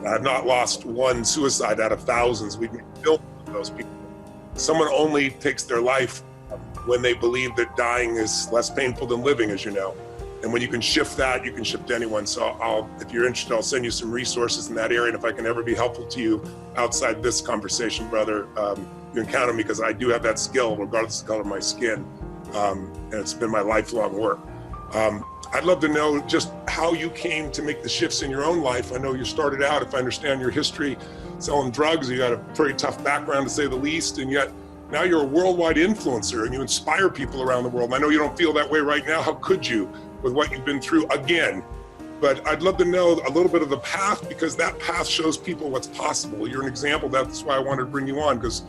I've not lost one suicide out of thousands. We've made films of those people. Someone only takes their life when they believe that dying is less painful than living, as you know. And when you can shift that, you can shift anyone. So if you're interested, I'll send you some resources in that area. And if I can ever be helpful to you outside this conversation, brother, you can count on me, because I do have that skill regardless of the color of my skin. And it's been my lifelong work. I'd love to know just how you came to make the shifts in your own life. I know you started out, if I understand your history, selling drugs. You got a pretty tough background, to say the least, and yet now you're a worldwide influencer and you inspire people around the world. And I know you don't feel that way right now. How could you, with what you've been through again? But I'd love to know a little bit of the path, because that path shows people what's possible. You're an example. That's why I wanted to bring you on, because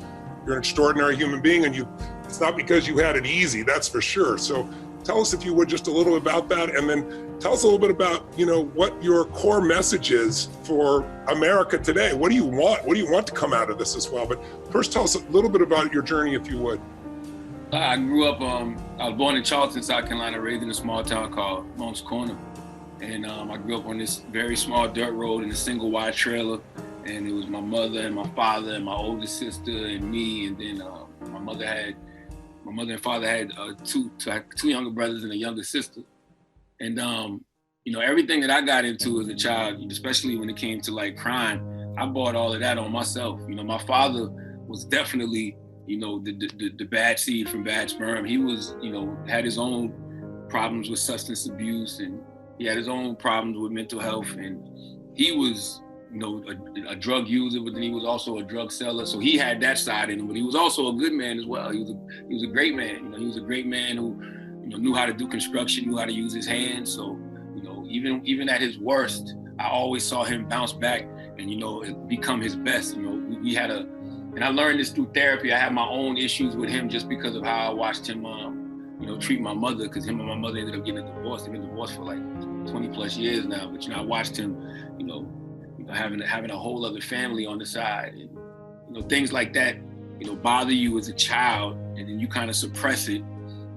you're an extraordinary human being, and it's not because you had it easy, that's for sure. So tell us, if you would, just a little about that, and then tell us a little bit about, what your core message is for America today. What do you want? What do you want to come out of this as well? But first, tell us a little bit about your journey, if you would. I grew up, I was born in Charleston, South Carolina, raised in a small town called Moncks Corner. And I grew up on this very small dirt road in a single wide trailer. And it was my mother and my father and my oldest sister and me. And then my mother and father had two younger brothers and a younger sister. And, everything that I got into as a child, especially when it came to like crime, I bought all of that on myself. My father was definitely, the bad seed from bad sperm. He was, had his own problems with substance abuse, and he had his own problems with mental health. And he was, a drug user, but then he was also a drug seller. So he had that side in him, but he was also a good man as well. He was a great man. He was a great man who, knew how to do construction, knew how to use his hands. So, even at his worst, I always saw him bounce back and, become his best. We had and I learned this through therapy. I had my own issues with him just because of how I watched him, treat my mother, because him and my mother ended up getting a divorce. They've been divorced for like 20 plus years now. But, I watched him, having a whole other family on the side, and things like that, bother you as a child, and then you kind of suppress it,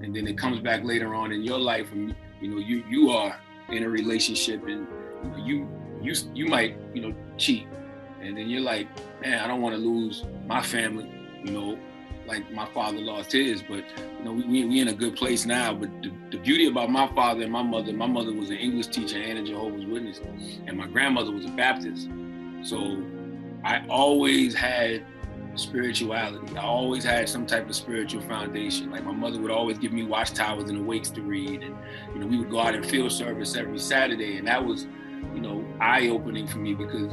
and then it comes back later on in your life, and you are in a relationship, and you might cheat, and then you're like, man, I don't want to lose my family, like my father lost his, but we in a good place now. But the beauty about my father and my mother was an English teacher and a Jehovah's Witness, and my grandmother was a Baptist. So I always had spirituality. I always had some type of spiritual foundation. Like my mother would always give me watchtowers and awakes to read, and we would go out in field service every Saturday, and that was eye-opening for me, because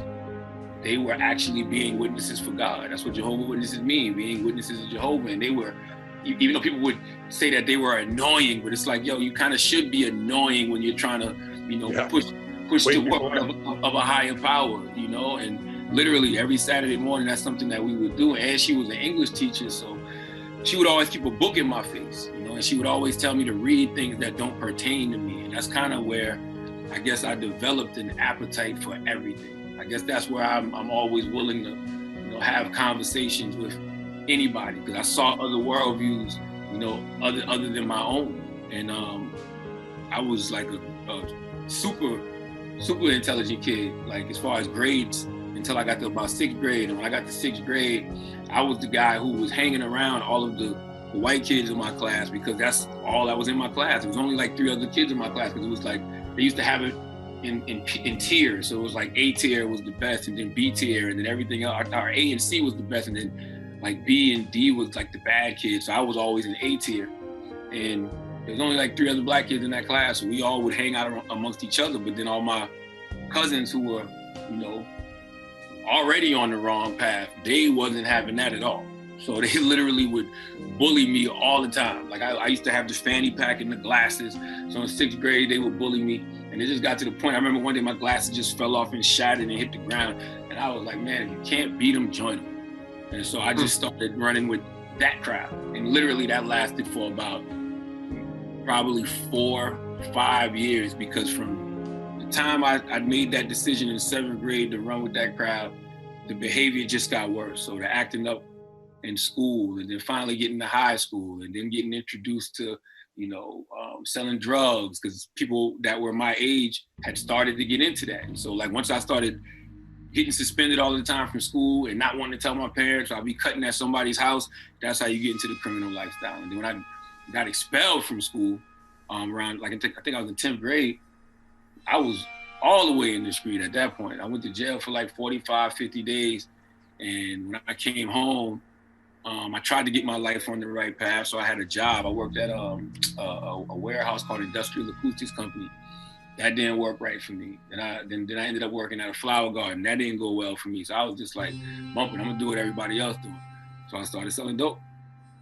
they were actually being witnesses for God. That's what Jehovah's Witnesses mean, being witnesses of Jehovah. And they were, even though people would say that they were annoying, but it's like, yo, you kind of should be annoying when you're trying to, push the work of a higher power, and literally every Saturday morning, that's something that we would do. And she was an English teacher, so she would always keep a book in my face, and she would always tell me to read things that don't pertain to me. And that's kind of where I guess I developed an appetite for everything. I guess that's where I'm always willing to, have conversations with anybody, because I saw other worldviews, other than my own. And I was like a super intelligent kid, like as far as grades, until I got to about 6th grade. And when I got to 6th grade, I was the guy who was hanging around all of the white kids in my class, because that's all that was in my class. It was only like 3 other kids in my class, because it was like, they used to have it in tiers. So it was like A tier was the best, and then B tier, and then everything else. Our A and C was the best, and then like B and D was like the bad kids. So I was always in A tier. And there was only like 3 other black kids in that class, so we all would hang out amongst each other. But then all my cousins who were, already on the wrong path, they wasn't having that at all. So they literally would bully me all the time. Like I used to have the fanny pack and the glasses. So in 6th grade, they would bully me. And it just got to the point, I remember one day my glasses just fell off and shattered and hit the ground. And I was like, man, if you can't beat them, join them. And so I just started running with that crowd. And literally that lasted for about probably 4, 5 years, because from the time I made that decision in 7th grade to run with that crowd, the behavior just got worse. So the acting up in school, and then finally getting to high school, and then getting introduced to, selling drugs, because people that were my age had started to get into that. And so like once I started, getting suspended all the time from school and not wanting to tell my parents, I'll be cutting at somebody's house. That's how you get into the criminal lifestyle. And then when I got expelled from school, around, like, I think I was in 10th grade, I was all the way in the street at that point. I went to jail for like 45, 50 days. And when I came home, I tried to get my life on the right path. So I had a job. I worked at a warehouse called Industrial Acoustics Company. That didn't work right for me. Then I ended up working at a flower garden. That didn't go well for me. So I was just like, bumping, I'm gonna do what everybody else doing. So I started selling dope.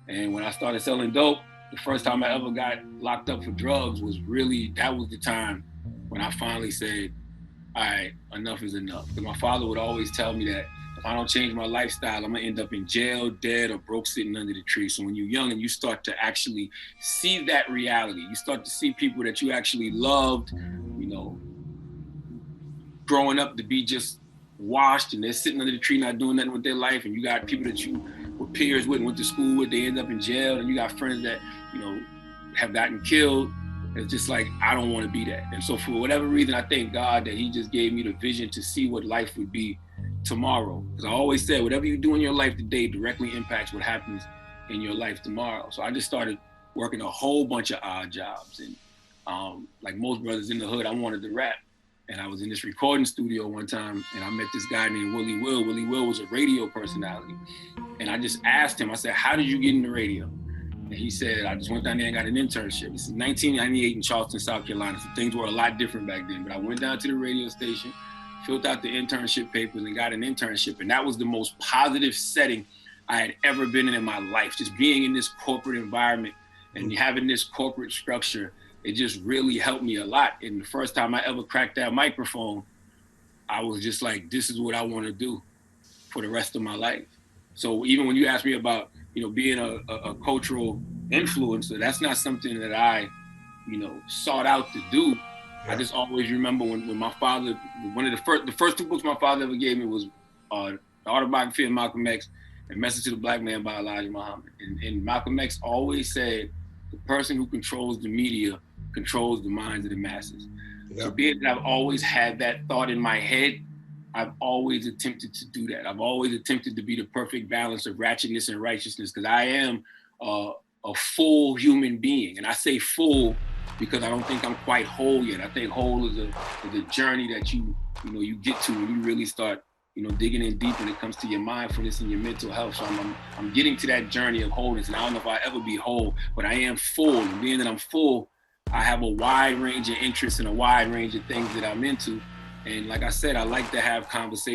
And when I started selling dope, the first time I ever got locked up for drugs that was the time when I finally said, all right, enough is enough. Because my father would always tell me that if I don't change my lifestyle, I'm gonna end up in jail, dead, or broke sitting under the tree. So when you're young and you start to actually see that reality, you start to see people that you actually loved, you know, growing up to be just washed and they're sitting under the tree not doing nothing with their life, and you got people that you were peers with and went to school with, they end up in jail, and you got friends that, you know, have gotten killed. It's just like, I don't want to be that. And so for whatever reason, I thank God that he just gave me the vision to see what life would be tomorrow. Because I always said, whatever you do in your life today directly impacts what happens in your life tomorrow. So I just started working a whole bunch of odd jobs. And like most brothers in the hood, I wanted to rap. And I was in this recording studio one time, and I met this guy named Willie Will. Willie Will was a radio personality. And I just asked him, I said, how did you get into radio? And he said, I just went down there and got an internship. This is 1998 in Charleston, South Carolina. So things were a lot different back then. But I went down to the radio station, filled out the internship papers, and got an internship. And that was the most positive setting I had ever been in my life. Just being in this corporate environment and having this corporate structure, it just really helped me a lot. And the first time I ever cracked that microphone, I was just like, this is what I want to do for the rest of my life. So even when you ask me about, you know, being a cultural influencer, that's not something that I, you know, sought out to do. Yeah. I just always remember when my father, one of the first two books my father ever gave me was The Autobiography of Malcolm X and Message to the Black Man by Elijah Muhammad. And Malcolm X always said, the person who controls the media controls the minds of the masses. Yeah. So being that I've always had that thought in my head, I've always attempted to do that. I've always attempted to be the perfect balance of ratchetness and righteousness, because I am a full human being. And I say full because I don't think I'm quite whole yet. I think whole is a journey that you get to when you really start, you know, digging in deep when it comes to your mindfulness and your mental health. So I'm getting to that journey of wholeness. And I don't know if I'll ever be whole, but I am full. And being that I'm full, I have a wide range of interests and a wide range of things that I'm into. And like I said, I like to have conversations